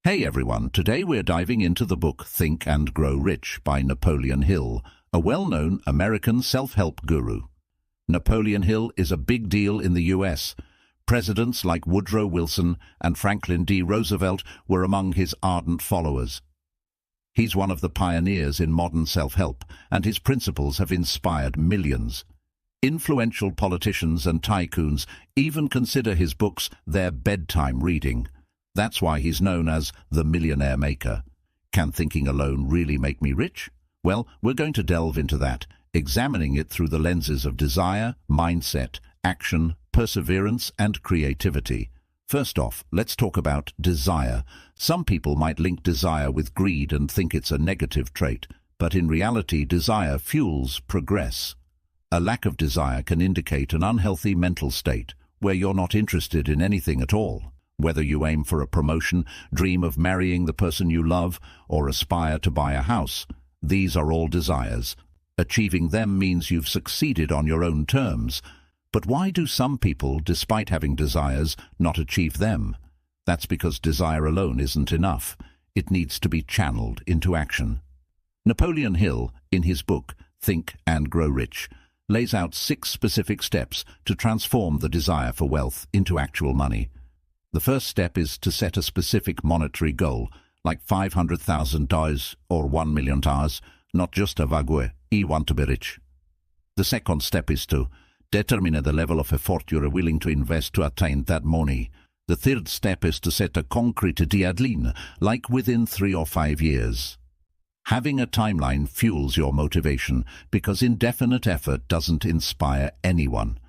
Hey everyone, today we're diving into the book Think and Grow Rich by Napoleon Hill, a well-known American self-help guru. Napoleon Hill is a big deal in the US. Presidents like Woodrow Wilson and Franklin D. Roosevelt were among his ardent followers. He's one of the pioneers in modern self-help, and his principles have inspired millions. Influential politicians and tycoons even consider his books their bedtime reading. That's why he's known as the millionaire maker. Can thinking alone really make me rich? Well, we're going to delve into that, examining it through the lenses of desire, mindset, action, perseverance, and creativity. First off, let's talk about desire. Some people might link desire with greed and think it's a negative trait, but in reality, desire fuels progress. A lack of desire can indicate an unhealthy mental state, where you're not interested in anything at all. Whether you aim for a promotion, dream of marrying the person you love, or aspire to buy a house, these are all desires. Achieving them means you've succeeded on your own terms. But why do some people, despite having desires, not achieve them? That's because desire alone isn't enough. It needs to be channeled into action. Napoleon Hill, in his book Think and Grow Rich, lays out 6 specific steps to transform the desire for wealth into actual money. The first step is to set a specific monetary goal, like $500,000 or $1 million, not just a vague, I want to be rich. The second step is to determine the level of effort you're willing to invest to attain that money. The third step is to set a concrete deadline, like within 3 or 5 years. Having a timeline fuels your motivation, because indefinite effort doesn't inspire anyone.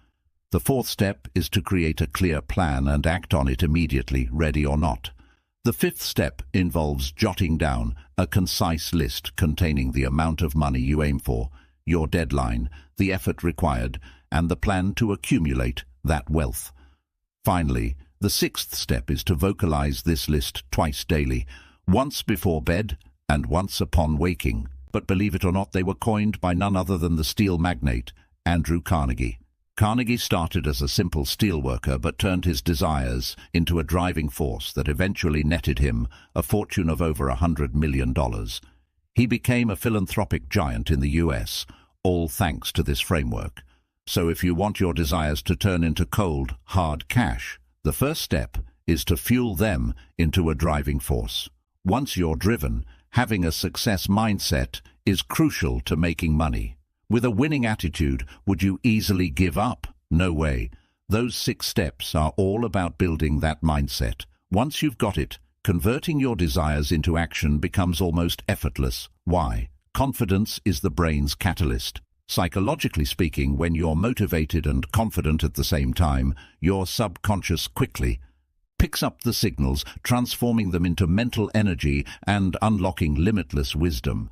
The fourth step is to create a clear plan and act on it immediately, ready or not. The fifth step involves jotting down a concise list containing the amount of money you aim for, your deadline, the effort required, and the plan to accumulate that wealth. Finally, the sixth step is to vocalize this list twice daily, once before bed and once upon waking. But believe it or not, they were coined by none other than the steel magnate, Andrew Carnegie. Carnegie started as a simple steelworker but turned his desires into a driving force that eventually netted him a fortune of over $100 million. He became a philanthropic giant in the US, all thanks to this framework. So if you want your desires to turn into cold, hard cash, the first step is to fuel them into a driving force. Once you're driven, having a success mindset is crucial to making money. With a winning attitude, would you easily give up? No way. Those 6 steps are all about building that mindset. Once you've got it, converting your desires into action becomes almost effortless. Why? Confidence is the brain's catalyst. Psychologically speaking, when you're motivated and confident at the same time, your subconscious quickly picks up the signals, transforming them into mental energy and unlocking limitless wisdom.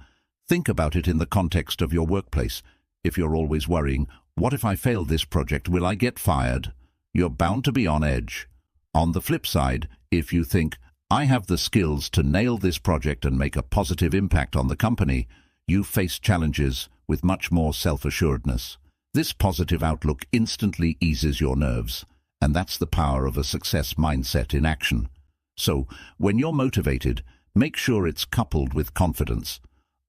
Think about it in the context of your workplace. If you're always worrying, what if I fail this project, will I get fired? You're bound to be on edge. On the flip side, if you think, I have the skills to nail this project and make a positive impact on the company, you face challenges with much more self-assuredness. This positive outlook instantly eases your nerves, and that's the power of a success mindset in action. So, when you're motivated, make sure it's coupled with confidence.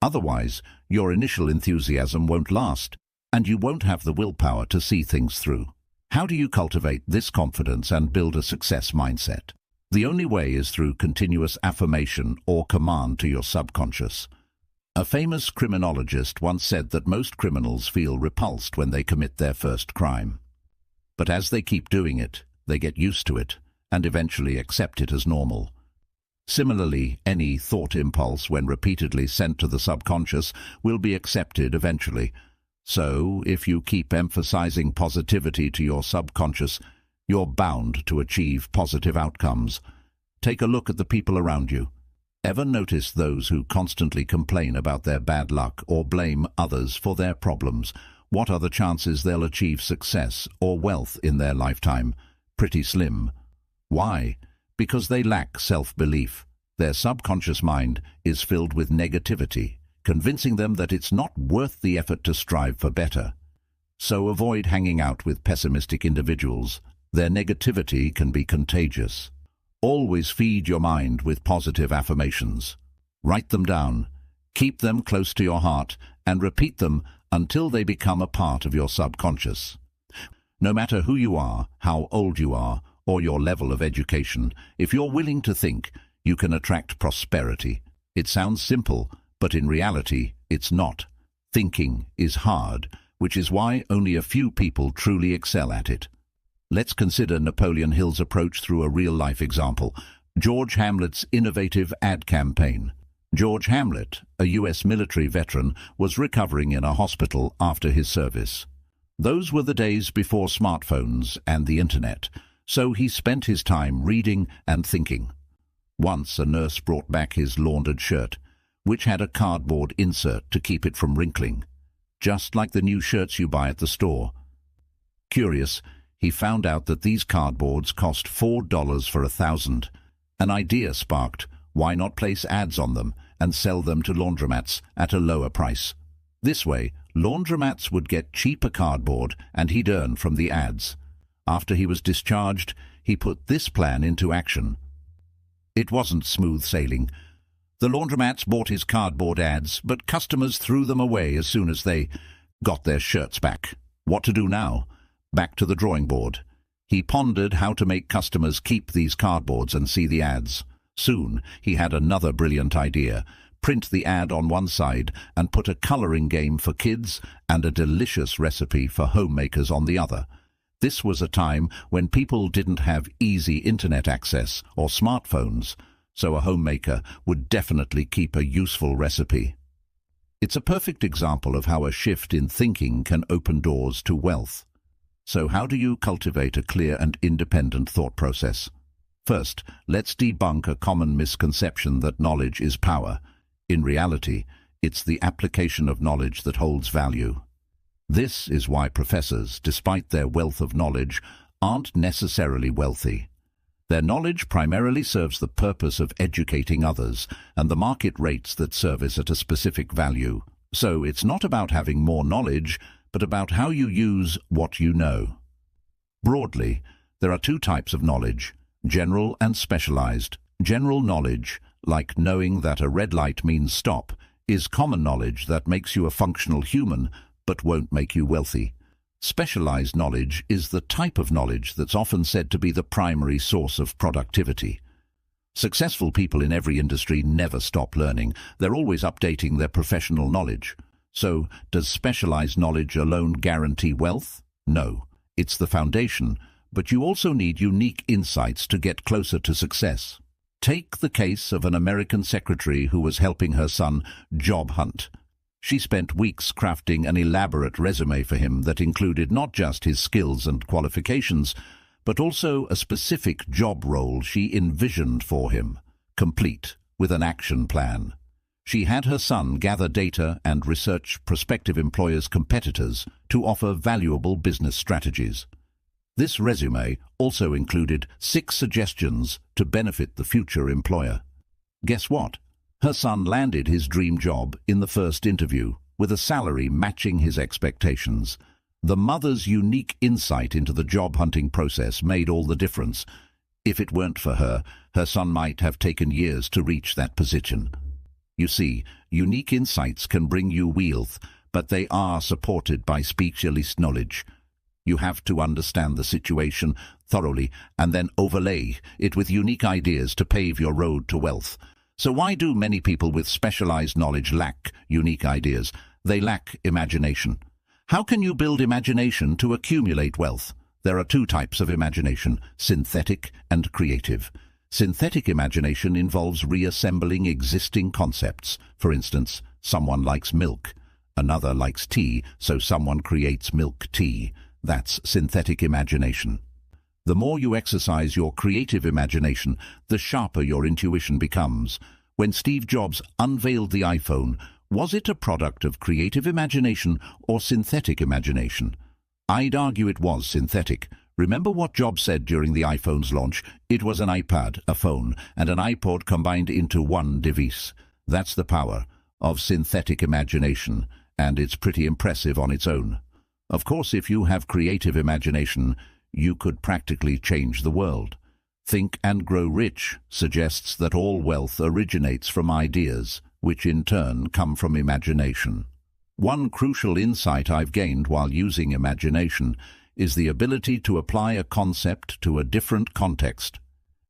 Otherwise, your initial enthusiasm won't last, and you won't have the willpower to see things through. How do you cultivate this confidence and build a success mindset? The only way is through continuous affirmation or command to your subconscious. A famous criminologist once said that most criminals feel repulsed when they commit their first crime. But as they keep doing it, they get used to it and eventually accept it as normal. Similarly, any thought impulse, when repeatedly sent to the subconscious, will be accepted eventually. So, if you keep emphasizing positivity to your subconscious, you're bound to achieve positive outcomes. Take a look at the people around you. Ever notice those who constantly complain about their bad luck or blame others for their problems? What are the chances they'll achieve success or wealth in their lifetime? Pretty slim. Why? Because they lack self-belief. Their subconscious mind is filled with negativity, convincing them that it's not worth the effort to strive for better. So avoid hanging out with pessimistic individuals. Their negativity can be contagious. Always feed your mind with positive affirmations. Write them down, keep them close to your heart, and repeat them until they become a part of your subconscious. No matter who you are, how old you are, or your level of education, if you're willing to think, you can attract prosperity. It sounds simple, but in reality, it's not. Thinking is hard, which is why only a few people truly excel at it. Let's consider Napoleon Hill's approach through a real-life example, George Hamlet's innovative ad campaign. George Hamlet, a U.S. military veteran, was recovering in a hospital after his service. Those were the days before smartphones and the internet, so he spent his time reading and thinking. Once a nurse brought back his laundered shirt, which had a cardboard insert to keep it from wrinkling, just like the new shirts you buy at the store. Curious, he found out that these cardboards cost $4 for 1,000. An idea sparked. Why not place ads on them and sell them to laundromats at a lower price? This way, laundromats would get cheaper cardboard and he'd earn from the ads. After he was discharged, he put this plan into action. It wasn't smooth sailing. The laundromats bought his cardboard ads, but customers threw them away as soon as they got their shirts back. What to do now? Back to the drawing board. He pondered how to make customers keep these cardboards and see the ads. Soon, he had another brilliant idea. Print the ad on one side and put a coloring game for kids and a delicious recipe for homemakers on the other. This was a time when people didn't have easy internet access or smartphones, so a homemaker would definitely keep a useful recipe. It's a perfect example of how a shift in thinking can open doors to wealth. So how do you cultivate a clear and independent thought process? First, let's debunk a common misconception that knowledge is power. In reality, it's the application of knowledge that holds value. This is why professors, despite their wealth of knowledge, aren't necessarily wealthy. Their knowledge primarily serves the purpose of educating others, and the market rates that service at a specific value. So it's not about having more knowledge, but about how you use what you know. Broadly, there are two types of knowledge: general and specialized. General knowledge, like knowing that a red light means stop, is common knowledge that makes you a functional human but won't make you wealthy. Specialized knowledge is the type of knowledge that's often said to be the primary source of productivity. Successful people in every industry never stop learning. They're always updating their professional knowledge. So, does specialized knowledge alone guarantee wealth? No. It's the foundation, but you also need unique insights to get closer to success. Take the case of an American secretary who was helping her son job hunt. She spent weeks crafting an elaborate resume for him that included not just his skills and qualifications, but also a specific job role she envisioned for him, complete with an action plan. She had her son gather data and research prospective employers' competitors to offer valuable business strategies. This resume also included 6 suggestions to benefit the future employer. Guess what? Her son landed his dream job in the first interview, with a salary matching his expectations. The mother's unique insight into the job hunting process made all the difference. If it weren't for her, her son might have taken years to reach that position. You see, unique insights can bring you wealth, but they are supported by specialist knowledge. You have to understand the situation thoroughly and then overlay it with unique ideas to pave your road to wealth. So why do many people with specialized knowledge lack unique ideas? They lack imagination. How can you build imagination to accumulate wealth? There are 2 types of imagination: synthetic and creative. Synthetic imagination involves reassembling existing concepts. For instance, someone likes milk. Another likes tea, so someone creates milk tea. That's synthetic imagination. The more you exercise your creative imagination, the sharper your intuition becomes. When Steve Jobs unveiled the iPhone, was it a product of creative imagination or synthetic imagination? I'd argue it was synthetic. Remember what Jobs said during the iPhone's launch? It was an iPad, a phone, and an iPod combined into one device. That's the power of synthetic imagination, and it's pretty impressive on its own. Of course, if you have creative imagination, you could practically change the world. Think and Grow Rich suggests that all wealth originates from ideas, which in turn come from imagination. One crucial insight I've gained while using imagination is the ability to apply a concept to a different context.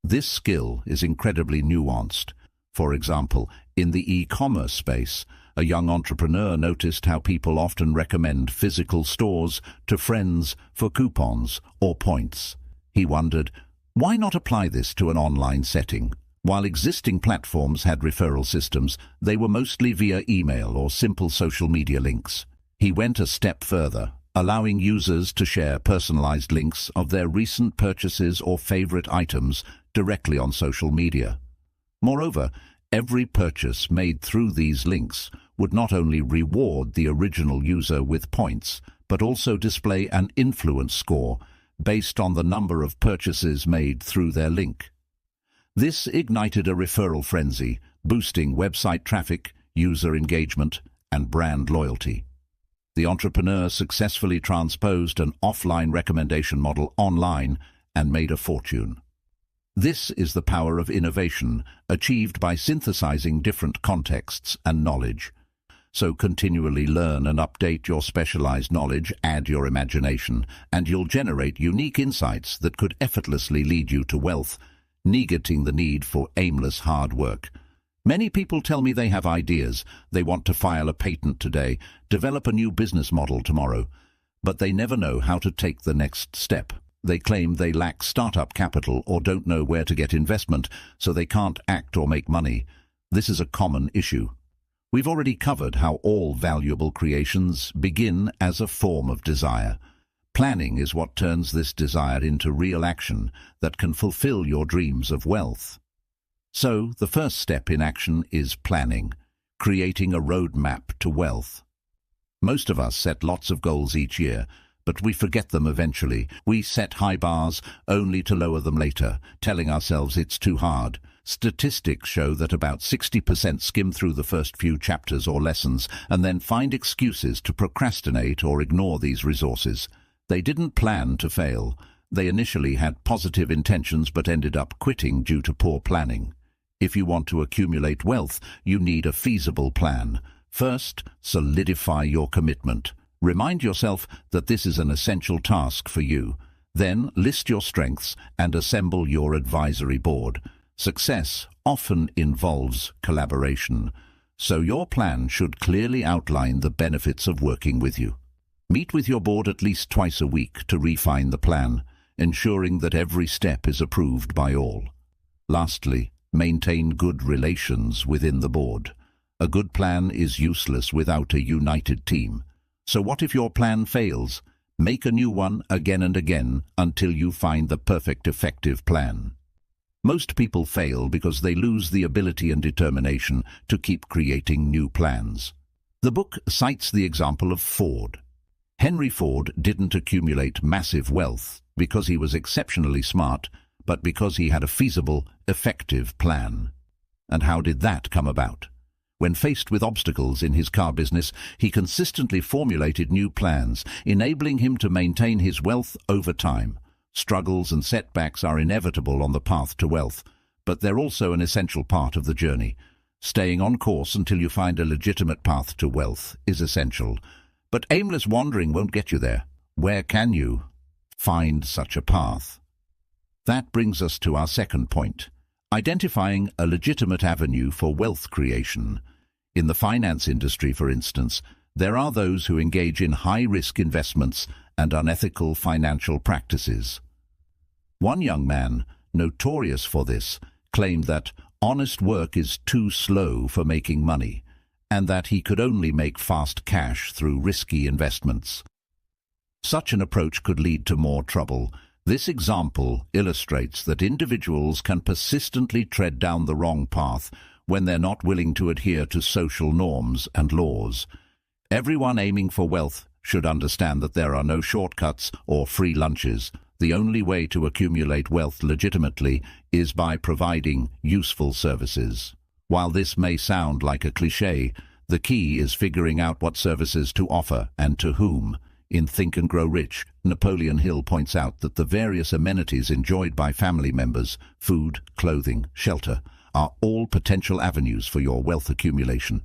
This skill is incredibly nuanced. For example, in the e-commerce space, a young entrepreneur noticed how people often recommend physical stores to friends for coupons or points. He wondered, why not apply this to an online setting? While existing platforms had referral systems, they were mostly via email or simple social media links. He went a step further, allowing users to share personalized links of their recent purchases or favorite items directly on social media. Moreover, every purchase made through these links would not only reward the original user with points, but also display an influence score based on the number of purchases made through their link. This ignited a referral frenzy, boosting website traffic, user engagement, and brand loyalty. The entrepreneur successfully transposed an offline recommendation model online and made a fortune. This is the power of innovation, achieved by synthesizing different contexts and knowledge. So continually learn and update your specialized knowledge, add your imagination, and you'll generate unique insights that could effortlessly lead you to wealth, negating the need for aimless hard work. Many people tell me they have ideas. They want to file a patent today, develop a new business model tomorrow, but they never know how to take the next step. They claim they lack startup capital or don't know where to get investment, so they can't act or make money. This is a common issue. We've already covered how all valuable creations begin as a form of desire. Planning is what turns this desire into real action that can fulfill your dreams of wealth. So, the first step in action is planning, creating a roadmap to wealth. Most of us set lots of goals each year, but we forget them eventually. We set high bars only to lower them later, telling ourselves it's too hard. Statistics show that about 60% skim through the first few chapters or lessons and then find excuses to procrastinate or ignore these resources. They didn't plan to fail. They initially had positive intentions but ended up quitting due to poor planning. If you want to accumulate wealth, you need a feasible plan. First, solidify your commitment. Remind yourself that this is an essential task for you. Then, list your strengths and assemble your advisory board. Success often involves collaboration, so your plan should clearly outline the benefits of working with you. Meet with your board at least twice a week to refine the plan, ensuring that every step is approved by all. Lastly, maintain good relations within the board. A good plan is useless without a united team. So what if your plan fails? Make a new one again and again until you find the perfect effective plan. Most people fail because they lose the ability and determination to keep creating new plans. The book cites the example of Ford. Henry Ford didn't accumulate massive wealth because he was exceptionally smart, but because he had a feasible, effective plan. And how did that come about? When faced with obstacles in his car business, he consistently formulated new plans, enabling him to maintain his wealth over time. Struggles and setbacks are inevitable on the path to wealth, but they're also an essential part of the journey. Staying on course until you find a legitimate path to wealth is essential. But aimless wandering won't get you there. Where can you find such a path? That brings us to our second point, identifying a legitimate avenue for wealth creation. In the finance industry, for instance, there are those who engage in high-risk investments and unethical financial practices. One young man, notorious for this, claimed that honest work is too slow for making money, and that he could only make fast cash through risky investments. Such an approach could lead to more trouble. This example illustrates that individuals can persistently tread down the wrong path when they're not willing to adhere to social norms and laws. Everyone aiming for wealth should understand that there are no shortcuts or free lunches. The only way to accumulate wealth legitimately is by providing useful services. While this may sound like a cliché, the key is figuring out what services to offer and to whom. In Think and Grow Rich, Napoleon Hill points out that the various amenities enjoyed by family members, food, clothing, shelter, are all potential avenues for your wealth accumulation.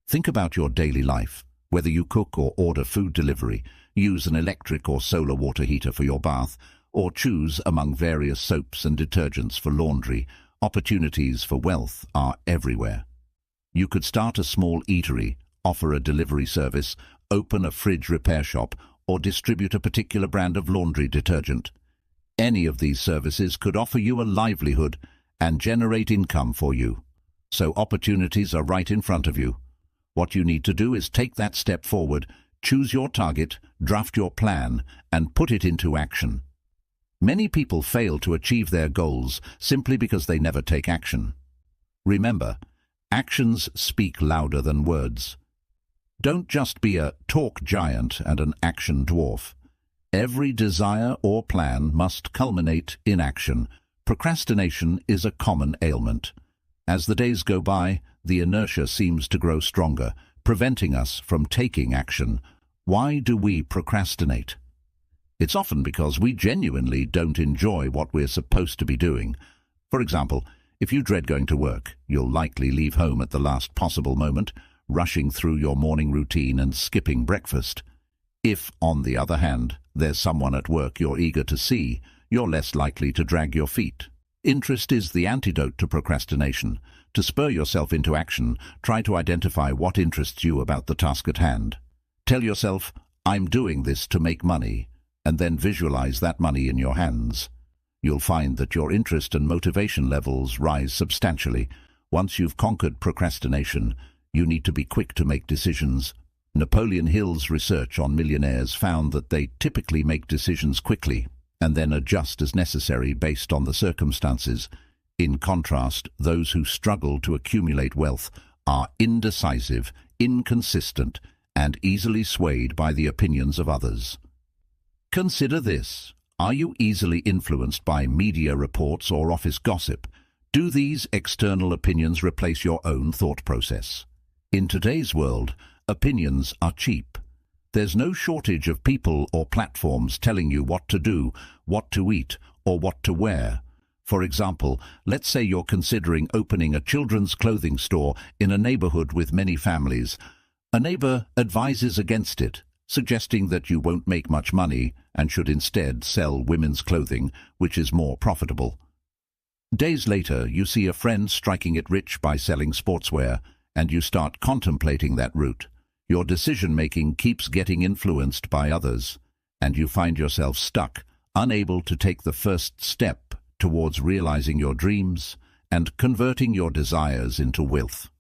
Think about your daily life. Whether you cook or order food delivery, use an electric or solar water heater for your bath, or choose among various soaps and detergents for laundry, opportunities for wealth are everywhere. You could start a small eatery, offer a delivery service, open a fridge repair shop, or distribute a particular brand of laundry detergent. Any of these services could offer you a livelihood and generate income for you. So opportunities are right in front of you. What you need to do is take that step forward, choose your target, draft your plan, and put it into action. Many people fail to achieve their goals simply because they never take action. Remember, actions speak louder than words. Don't just be a talk giant and an action dwarf. Every desire or plan must culminate in action. Procrastination is a common ailment. As the days go by, the inertia seems to grow stronger, preventing us from taking action. Why do we procrastinate? It's often because we genuinely don't enjoy what we're supposed to be doing. For example, if you dread going to work, you'll likely leave home at the last possible moment, rushing through your morning routine and skipping breakfast. If, on the other hand, there's someone at work you're eager to see, you're less likely to drag your feet. Interest is the antidote to procrastination. To spur yourself into action, try to identify what interests you about the task at hand. Tell yourself, "I'm doing this to make money," and then visualize that money in your hands. You'll find that your interest and motivation levels rise substantially. Once you've conquered procrastination, you need to be quick to make decisions. Napoleon Hill's research on millionaires found that they typically make decisions quickly and then adjust as necessary based on the circumstances. In contrast, those who struggle to accumulate wealth are indecisive, inconsistent, and easily swayed by the opinions of others. Consider this. Are you easily influenced by media reports or office gossip? Do these external opinions replace your own thought process? In today's world, opinions are cheap. There's no shortage of people or platforms telling you what to do, what to eat, or what to wear. For example, let's say you're considering opening a children's clothing store in a neighborhood with many families. A neighbor advises against it, suggesting that you won't make much money and should instead sell women's clothing, which is more profitable. Days later, you see a friend striking it rich by selling sportswear, and you start contemplating that route. Your decision-making keeps getting influenced by others, and you find yourself stuck, unable to take the first step towards realizing your dreams and converting your desires into wealth.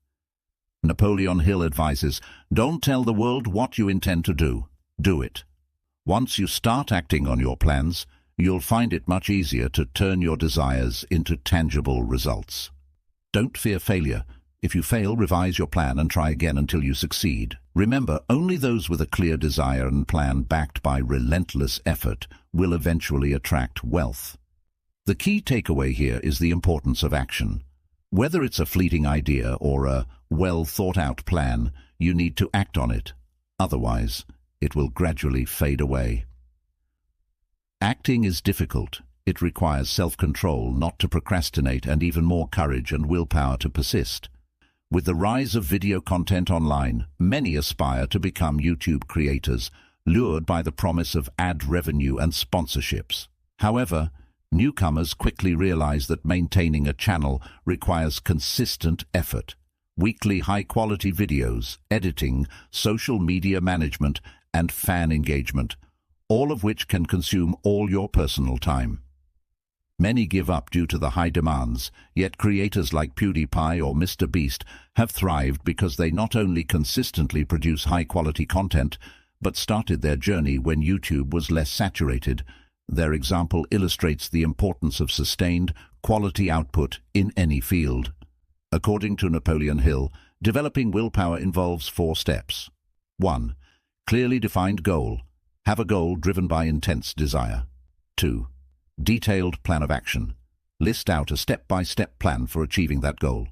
Napoleon Hill advises, don't tell the world what you intend to do. Do it. Once you start acting on your plans, you'll find it much easier to turn your desires into tangible results. Don't fear failure. If you fail, revise your plan and try again until you succeed. Remember, only those with a clear desire and plan backed by relentless effort will eventually attract wealth. The key takeaway here is the importance of action. Whether it's a fleeting idea or a well-thought-out plan, you need to act on it. Otherwise, it will gradually fade away. Acting is difficult. It requires self-control not to procrastinate and even more courage and willpower to persist. With the rise of video content online, many aspire to become YouTube creators, lured by the promise of ad revenue and sponsorships. However, newcomers quickly realize that maintaining a channel requires consistent effort. Weekly high-quality videos, editing, social media management, and fan engagement, all of which can consume all your personal time. Many give up due to the high demands, yet creators like PewDiePie or Mr. Beast have thrived because they not only consistently produce high-quality content, but started their journey when YouTube was less saturated. Their example illustrates the importance of sustained, quality output in any field. According to Napoleon Hill, developing willpower involves 4 steps. 1. Clearly defined goal. Have a goal driven by intense desire. 2. Detailed plan of action. List out a step-by-step plan for achieving that goal.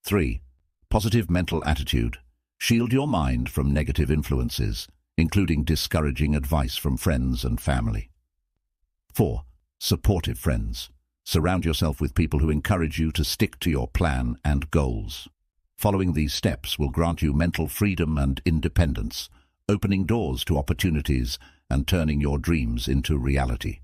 3. Positive mental attitude. Shield your mind from negative influences. including discouraging advice from friends and family. 4. Supportive friends. Surround yourself with people who encourage you to stick to your plan and goals. Following these steps will grant you mental freedom and independence, opening doors to opportunities and turning your dreams into reality.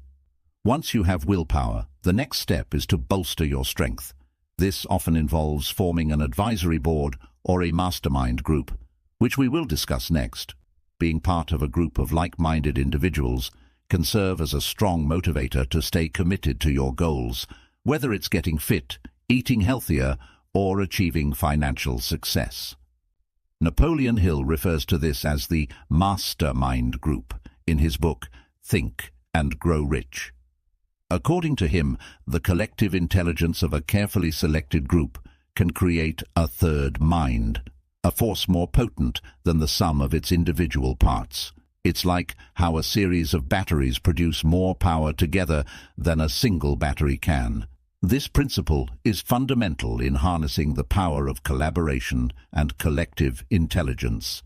Once you have willpower, the next step is to bolster your strength. This often involves forming an advisory board or a mastermind group, which we will discuss next. Being part of a group of like-minded individuals can serve as a strong motivator to stay committed to your goals, whether it's getting fit, eating healthier, or achieving financial success. Napoleon Hill refers to this as the mastermind group in his book, Think and Grow Rich. According to him, the collective intelligence of a carefully selected group can create a third mind, a force more potent than the sum of its individual parts. It's like how a series of batteries produce more power together than a single battery can. This principle is fundamental in harnessing the power of collaboration and collective intelligence.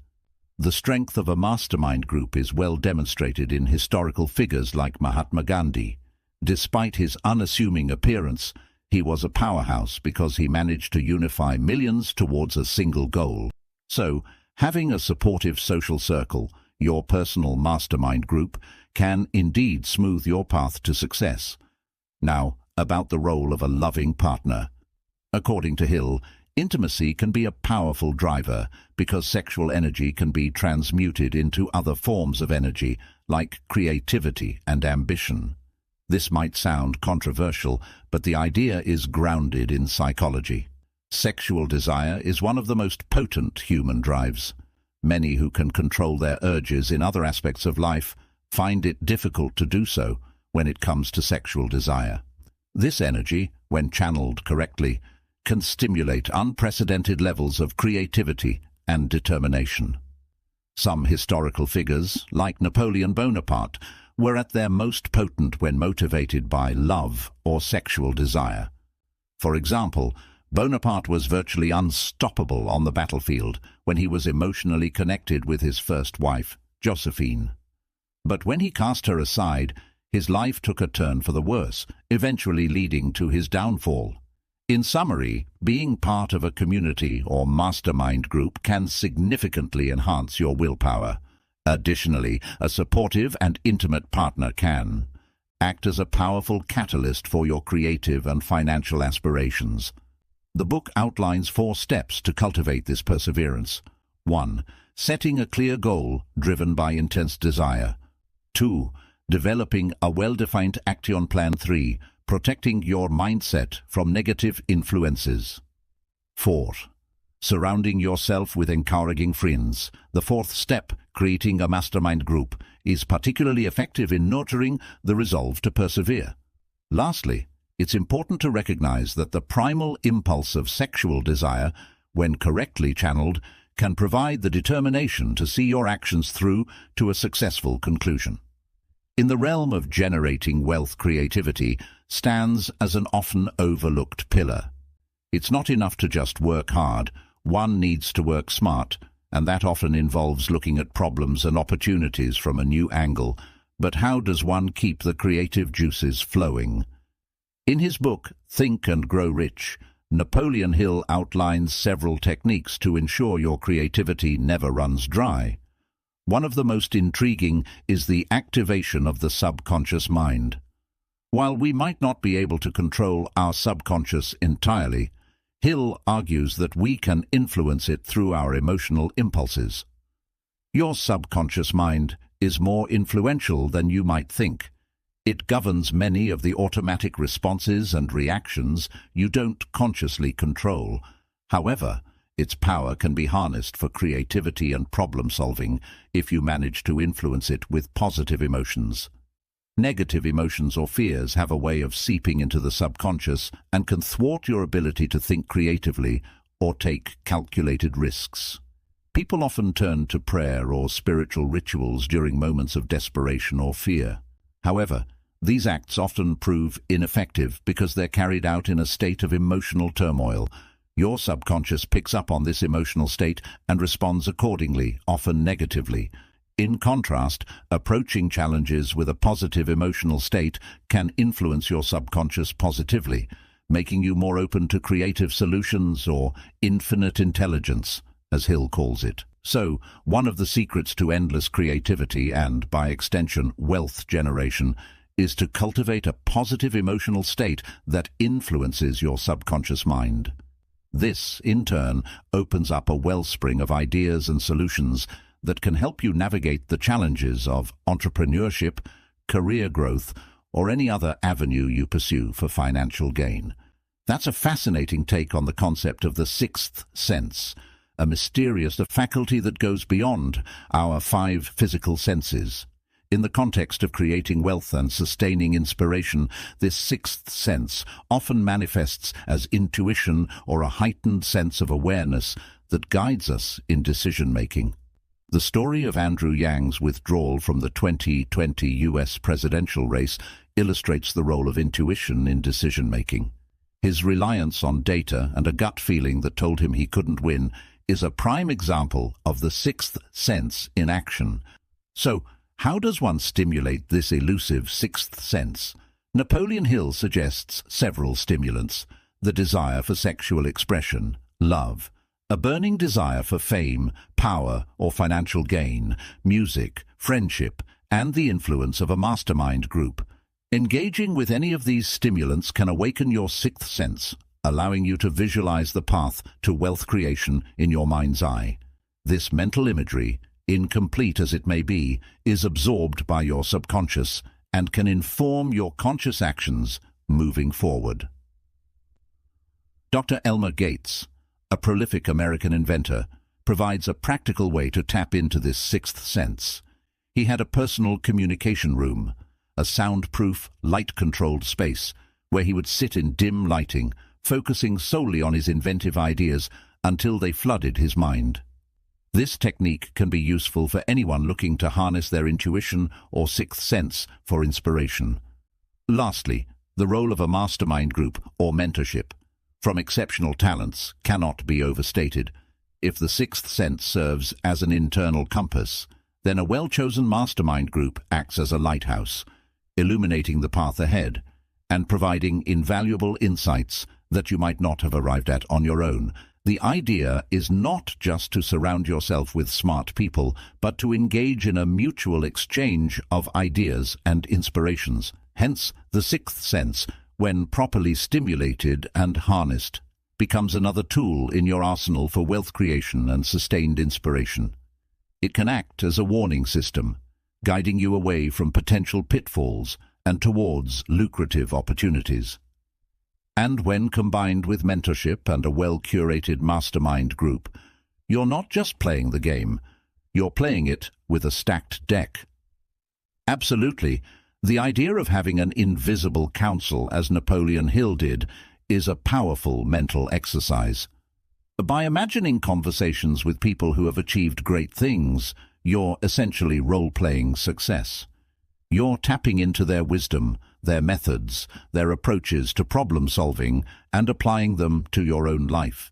The strength of a mastermind group is well demonstrated in historical figures like Mahatma Gandhi. Despite his unassuming appearance, he was a powerhouse because he managed to unify millions towards a single goal. So, having a supportive social circle, your personal mastermind group, can indeed smooth your path to success. Now, about the role of a loving partner. According to Hill, intimacy can be a powerful driver because sexual energy can be transmuted into other forms of energy, like creativity and ambition. This might sound controversial, but the idea is grounded in psychology. Sexual desire is one of the most potent human drives. Many who can control their urges in other aspects of life find it difficult to do so when it comes to sexual desire. This energy, when channeled correctly, can stimulate unprecedented levels of creativity and determination. Some historical figures, like Napoleon Bonaparte, were at their most potent when motivated by love or sexual desire. For example, Bonaparte was virtually unstoppable on the battlefield when he was emotionally connected with his first wife, Josephine. But when he cast her aside, his life took a turn for the worse, eventually leading to his downfall. In summary, being part of a community or mastermind group can significantly enhance your willpower. Additionally, a supportive and intimate partner can act as a powerful catalyst for your creative and financial aspirations. The book outlines 4 steps to cultivate this perseverance. 1. Setting a clear goal driven by intense desire. 2. Developing a well-defined action plan. 3. Protecting your mindset from negative influences. 4. Surrounding yourself with encouraging friends. The 4th step, creating a mastermind group, is particularly effective in nurturing the resolve to persevere. Lastly, it's important to recognize that the primal impulse of sexual desire, when correctly channeled, can provide the determination to see your actions through to a successful conclusion. In the realm of generating wealth, creativity stands as an often overlooked pillar. It's not enough to just work hard. One needs to work smart, and that often involves looking at problems and opportunities from a new angle. But how does one keep the creative juices flowing? In his book, Think and Grow Rich, Napoleon Hill outlines several techniques to ensure your creativity never runs dry. One of the most intriguing is the activation of the subconscious mind. While we might not be able to control our subconscious entirely, Hill argues that we can influence it through our emotional impulses. Your subconscious mind is more influential than you might think. It governs many of the automatic responses and reactions you don't consciously control. However, its power can be harnessed for creativity and problem-solving if you manage to influence it with positive emotions. Negative emotions or fears have a way of seeping into the subconscious and can thwart your ability to think creatively or take calculated risks. People often turn to prayer or spiritual rituals during moments of desperation or fear. However, these acts often prove ineffective because they're carried out in a state of emotional turmoil. Your subconscious picks up on this emotional state and responds accordingly, often negatively. In contrast, approaching challenges with a positive emotional state can influence your subconscious positively, making you more open to creative solutions or infinite intelligence, as Hill calls it. So, one of the secrets to endless creativity and, by extension, wealth generation is to cultivate a positive emotional state that influences your subconscious mind. This, in turn, opens up a wellspring of ideas and solutions that can help you navigate the challenges of entrepreneurship, career growth, or any other avenue you pursue for financial gain. That's a fascinating take on the concept of the sixth sense, a mysterious faculty that goes beyond our five physical senses. In the context of creating wealth and sustaining inspiration, this sixth sense often manifests as intuition or a heightened sense of awareness that guides us in decision-making. The story of Andrew Yang's withdrawal from the 2020 US presidential race illustrates the role of intuition in decision-making. His reliance on data and a gut feeling that told him he couldn't win is a prime example of the sixth sense in action. So, how does one stimulate this elusive sixth sense? Napoleon Hill suggests several stimulants: the desire for sexual expression, love, a burning desire for fame, power, or financial gain, music, friendship, and the influence of a mastermind group. Engaging with any of these stimulants can awaken your sixth sense, allowing you to visualize the path to wealth creation in your mind's eye. This mental imagery, incomplete as it may be, is absorbed by your subconscious and can inform your conscious actions moving forward. Dr. Elmer Gates, a prolific American inventor, provides a practical way to tap into this sixth sense. He had a personal communication room, a soundproof, light-controlled space where he would sit in dim lighting, focusing solely on his inventive ideas until they flooded his mind. This technique can be useful for anyone looking to harness their intuition or sixth sense for inspiration. Lastly, the role of a mastermind group or mentorship from exceptional talents cannot be overstated. If the sixth sense serves as an internal compass, then a well-chosen mastermind group acts as a lighthouse, illuminating the path ahead and providing invaluable insights that you might not have arrived at on your own. The idea is not just to surround yourself with smart people, but to engage in a mutual exchange of ideas and inspirations. Hence, the sixth sense, when properly stimulated and harnessed, becomes another tool in your arsenal for wealth creation and sustained inspiration. It can act as a warning system, guiding you away from potential pitfalls and towards lucrative opportunities. And when combined with mentorship and a well-curated mastermind group, you're not just playing the game, you're playing it with a stacked deck. Absolutely, the idea of having an invisible council, as Napoleon Hill did, is a powerful mental exercise. By imagining conversations with people who have achieved great things, you're essentially role-playing success. You're tapping into their wisdom, their methods, their approaches to problem-solving, and applying them to your own life.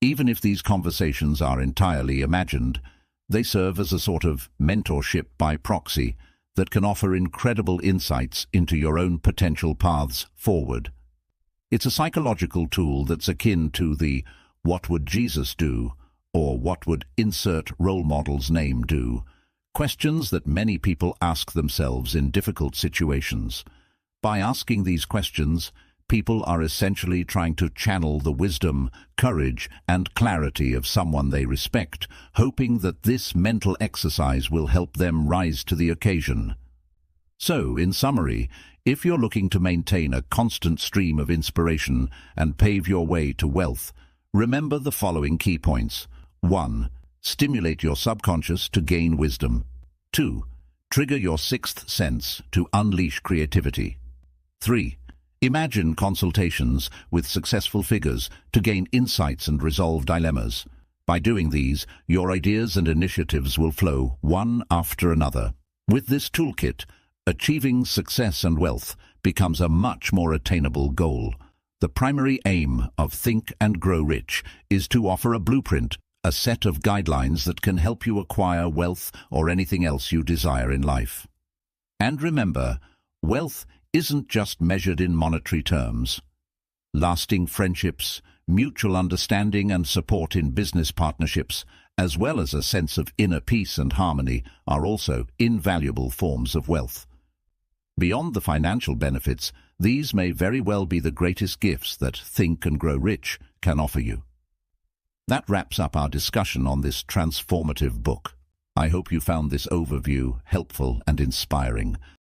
Even if these conversations are entirely imagined, they serve as a sort of mentorship by proxy that can offer incredible insights into your own potential paths forward. It's a psychological tool that's akin to the "what would Jesus do?" or "what would insert role model's name do?" questions that many people ask themselves in difficult situations. By asking these questions, people are essentially trying to channel the wisdom, courage, and clarity of someone they respect, hoping that this mental exercise will help them rise to the occasion. So, in summary, if you're looking to maintain a constant stream of inspiration and pave your way to wealth, remember the following key points. 1. Stimulate your subconscious to gain wisdom. 2. Trigger your sixth sense to unleash creativity. 3. Imagine consultations with successful figures to gain insights and resolve dilemmas. By doing these, your ideas and initiatives will flow one after another. With this toolkit, achieving success and wealth becomes a much more attainable goal. The primary aim of Think and Grow Rich is to offer a blueprint, a set of guidelines that can help you acquire wealth or anything else you desire in life. And remember, wealth isn't just measured in monetary terms. Lasting friendships, mutual understanding and support in business partnerships, as well as a sense of inner peace and harmony, are also invaluable forms of wealth. Beyond the financial benefits, these may very well be the greatest gifts that Think and Grow Rich can offer you. That wraps up our discussion on this transformative book. I hope you found this overview helpful and inspiring.